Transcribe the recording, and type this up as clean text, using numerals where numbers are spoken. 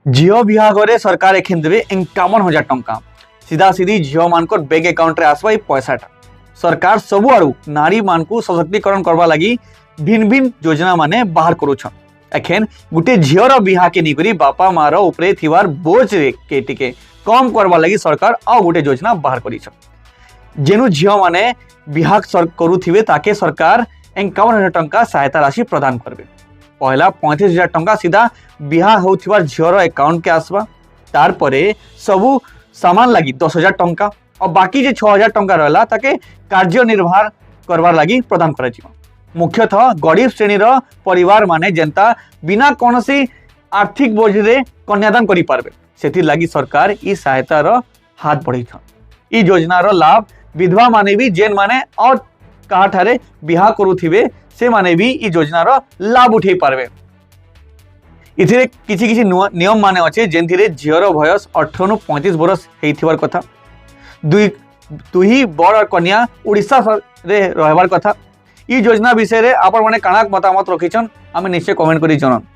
झील बिहाघरे सरकार एखेन देवे 51,000 टंका सीधा सीधी झील मानकर बैंक अकाउंट रे आसवा पैसाटा। सरकार सबु आड़ू नारी मानकू सशक्तिकरण करवा लगी भिन्न भिन्न योजना माने बाहर करूछन। एखेन गुटे झीवर बिहा के निकरी बापा मार उपरे थिवार बोझ रे के टिके कम करवा लगी सरकार आ गुटे योजना बाहर करिछन। जेनु झील माने बिहा करूथिबे ताके सरकार 51,000 टंका सहायता राशि प्रदान करबे। पहला 35,000 टंका सीधा बिहा होथिबार झीवर अकाउंट के आसवा। तार परे सबु सामान लगी 10,000 टंका और बाकी जे 6,000 टंका रहला ताके कार्य निर्वाह करवार लगी प्रदान कराजिबो। मुख्यतः गरीब श्रेणी रो परिवार माने जनता बिना कोनसी आर्थिक बोझ रे कन्यादान करि पारबे सेति लगी सरकार ई सहायता रो हाथ बढ़ाइछन। ई योजना रो लाभ विधवा माने भी जेन माने और कहा ठारे बिहा करूथिबे से माने भी ई योजना रो लाभ उठे पारबे। इथिरे किछि किछि नियम माने अछि जेंथिरे झियर बयस 18 रु 35 बरस हेइथिबार कथा। दुही बड़ और कन्या उड़ीसा रे रहबार कथा। ई योजना विषय रे आपण माने काणाक मतामत रखिछन आमे निश्चय कमेंट करि जणान।